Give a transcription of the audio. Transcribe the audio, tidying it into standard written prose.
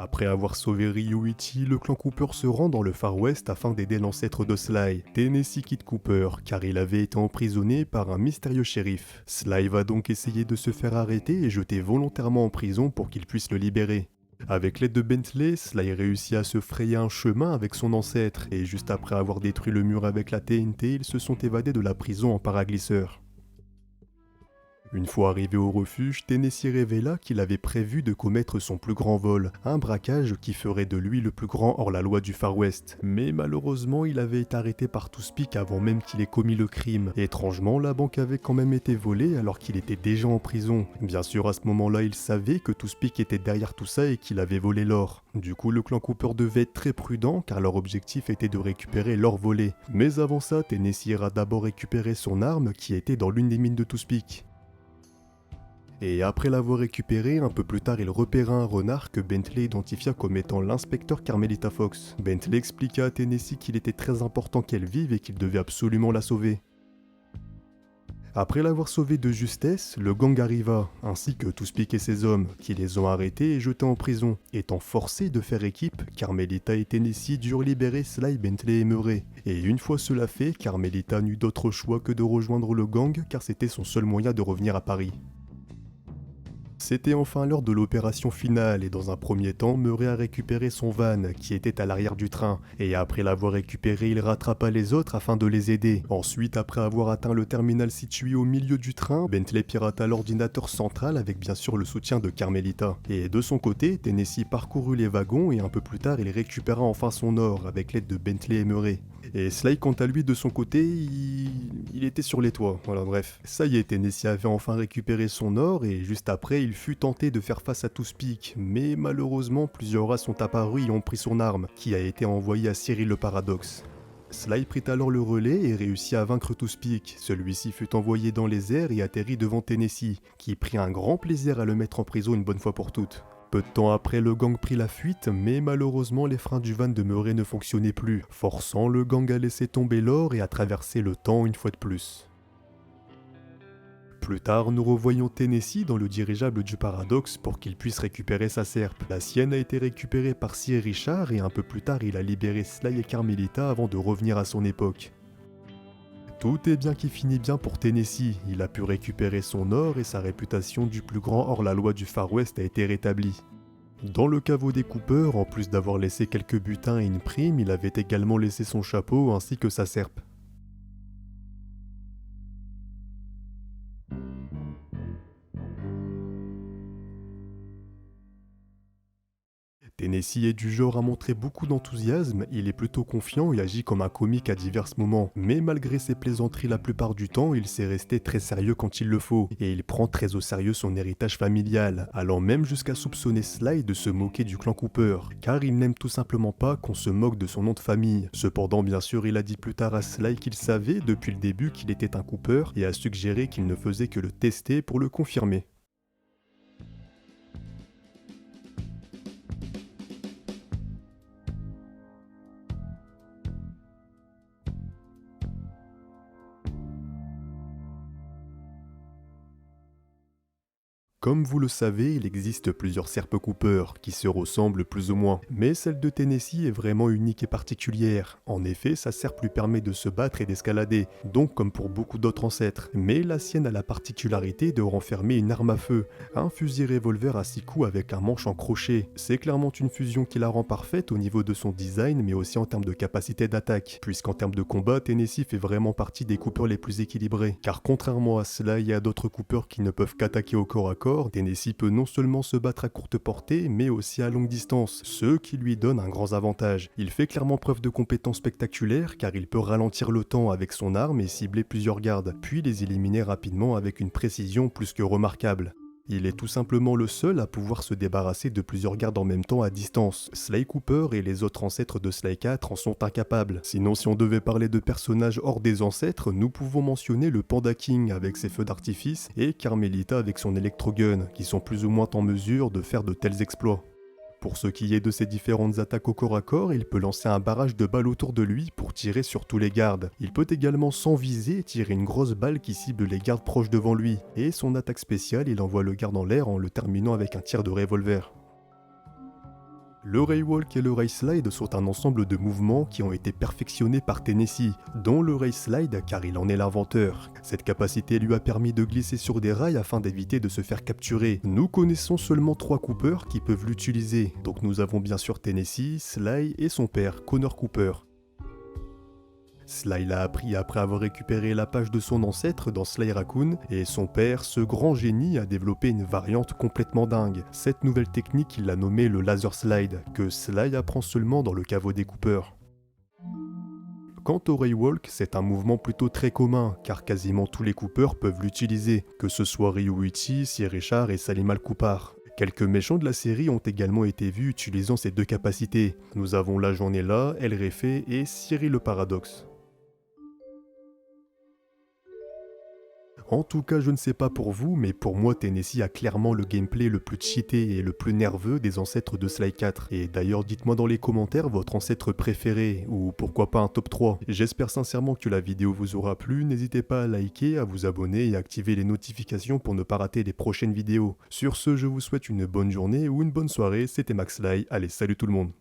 Après avoir sauvé Ryuichi, le clan Cooper se rend dans le Far West afin d'aider l'ancêtre de Sly, Tennessee Kid Cooper, car il avait été emprisonné par un mystérieux shérif. Sly va donc essayer de se faire arrêter et jeter volontairement en prison pour qu'il puisse le libérer. Avec l'aide de Bentley, Sly réussit à se frayer un chemin avec son ancêtre, et juste après avoir détruit le mur avec la TNT, ils se sont évadés de la prison en paraglisseur. Une fois arrivé au refuge, Tennessee révéla qu'il avait prévu de commettre son plus grand vol, un braquage qui ferait de lui le plus grand hors-la-loi du Far West. Mais malheureusement, il avait été arrêté par Toothpick avant même qu'il ait commis le crime. Et étrangement, la banque avait quand même été volée alors qu'il était déjà en prison. Bien sûr, à ce moment-là, il savait que Toothpick était derrière tout ça et qu'il avait volé l'or. Du coup, le clan Cooper devait être très prudent car leur objectif était de récupérer l'or volé. Mais avant ça, Tennessee ira d'abord récupérer son arme qui était dans l'une des mines de Toothpick. Et après l'avoir récupéré, un peu plus tard il repéra un renard que Bentley identifia comme étant l'inspecteur Carmelita Fox. Bentley expliqua à Tennessee qu'il était très important qu'elle vive et qu'il devait absolument la sauver. Après l'avoir sauvée de justesse, le gang arriva, ainsi que Toothpick et ses hommes, qui les ont arrêtés et jetés en prison. Étant forcés de faire équipe, Carmelita et Tennessee durent libérer Sly, Bentley et Murray. Et une fois cela fait, Carmelita n'eut d'autre choix que de rejoindre le gang car c'était son seul moyen de revenir à Paris. C'était enfin l'heure de l'opération finale et dans un premier temps, Murray a récupéré son van qui était à l'arrière du train et après l'avoir récupéré, il rattrapa les autres afin de les aider. Ensuite, après avoir atteint le terminal situé au milieu du train, Bentley pirata l'ordinateur central avec bien sûr le soutien de Carmelita. Et de son côté, Tennessee parcourut les wagons et un peu plus tard, il récupéra enfin son or avec l'aide de Bentley et Murray. Et Sly, quant à lui, de son côté, il était sur les toits. Voilà, bref. Ça y est, Tennessee avait enfin récupéré son or et juste après, il fut tenté de faire face à Toothpick. Mais malheureusement, plusieurs rats sont apparus et ont pris son arme, qui a été envoyée à Cyril le Paradoxe. Sly prit alors le relais et réussit à vaincre Toothpick. Celui-ci fut envoyé dans les airs et atterrit devant Tennessee, qui prit un grand plaisir à le mettre en prison une bonne fois pour toutes. Peu de temps après, le gang prit la fuite, mais malheureusement les freins du van de Murray ne fonctionnaient plus, forçant le gang à laisser tomber l'or et à traverser le temps une fois de plus. Plus tard, nous revoyons Tennessee dans le dirigeable du Paradoxe pour qu'il puisse récupérer sa serpe. La sienne a été récupérée par Sir Richard et un peu plus tard, il a libéré Sly et Carmelita avant de revenir à son époque. Tout est bien qui finit bien pour Tennessee, il a pu récupérer son or et sa réputation du plus grand hors-la-loi du Far West a été rétablie. Dans le caveau des Cooper, en plus d'avoir laissé quelques butins et une prime, il avait également laissé son chapeau ainsi que sa serpe. Tennessee est du genre à montrer beaucoup d'enthousiasme, il est plutôt confiant et agit comme un comique à divers moments, mais malgré ses plaisanteries la plupart du temps, il sait rester très sérieux quand il le faut, et il prend très au sérieux son héritage familial, allant même jusqu'à soupçonner Sly de se moquer du clan Cooper, car il n'aime tout simplement pas qu'on se moque de son nom de famille. Cependant, bien sûr, il a dit plus tard à Sly qu'il savait depuis le début qu'il était un Cooper, et a suggéré qu'il ne faisait que le tester pour le confirmer. Comme vous le savez, il existe plusieurs serpes Cooper, qui se ressemblent plus ou moins, mais celle de Tennessee est vraiment unique et particulière. En effet, sa serpe lui permet de se battre et d'escalader, donc comme pour beaucoup d'autres ancêtres, mais la sienne a la particularité de renfermer une arme à feu, un fusil revolver à 6 coups avec un manche en crochet. C'est clairement une fusion qui la rend parfaite au niveau de son design, mais aussi en termes de capacité d'attaque, puisqu'en termes de combat, Tennessee fait vraiment partie des Coopers les plus équilibrés, car contrairement à cela, et à d'autres Coopers qui ne peuvent qu'attaquer au corps à corps, Tennessee peut non seulement se battre à courte portée, mais aussi à longue distance, ce qui lui donne un grand avantage. Il fait clairement preuve de compétences spectaculaires car il peut ralentir le temps avec son arme et cibler plusieurs gardes, puis les éliminer rapidement avec une précision plus que remarquable. Il est tout simplement le seul à pouvoir se débarrasser de plusieurs gardes en même temps à distance. Sly Cooper et les autres ancêtres de Sly 4 en sont incapables. Sinon, si on devait parler de personnages hors des ancêtres, nous pouvons mentionner le Panda King avec ses feux d'artifice et Carmelita avec son électrogun, qui sont plus ou moins en mesure de faire de tels exploits. Pour ce qui est de ses différentes attaques au corps à corps, il peut lancer un barrage de balles autour de lui pour tirer sur tous les gardes. Il peut également sans viser tirer une grosse balle qui cible les gardes proches devant lui. Et son attaque spéciale, il envoie le garde en l'air en le terminant avec un tir de revolver. Le Ray Walk et le Ray Slide sont un ensemble de mouvements qui ont été perfectionnés par Tennessee, dont le Ray Slide car il en est l'inventeur. Cette capacité lui a permis de glisser sur des rails afin d'éviter de se faire capturer. Nous connaissons seulement 3 Coopers qui peuvent l'utiliser, donc nous avons bien sûr Tennessee, Sly et son père, Connor Cooper. Sly l'a appris après avoir récupéré la page de son ancêtre dans Sly Raccoon, et son père, ce grand génie, a développé une variante complètement dingue. Cette nouvelle technique, il l'a nommée le Laser Slide, que Sly apprend seulement dans le caveau des Cooper. Quant au Ray Walk, c'est un mouvement plutôt très commun, car quasiment tous les Coopers peuvent l'utiliser, que ce soit Ryuichi, Sy Richard et Salim Al-Coupar. Quelques méchants de la série ont également été vus utilisant ces deux capacités. Nous avons La Journée Là, El Refé et Cyril le Paradoxe. En tout cas, je ne sais pas pour vous, mais pour moi, Tennessee a clairement le gameplay le plus cheaté et le plus nerveux des ancêtres de Sly 4. Et d'ailleurs, dites-moi dans les commentaires votre ancêtre préféré, ou pourquoi pas un top 3. J'espère sincèrement que la vidéo vous aura plu, n'hésitez pas à liker, à vous abonner et à activer les notifications pour ne pas rater les prochaines vidéos. Sur ce, je vous souhaite une bonne journée ou une bonne soirée, c'était Max Sly, allez salut tout le monde.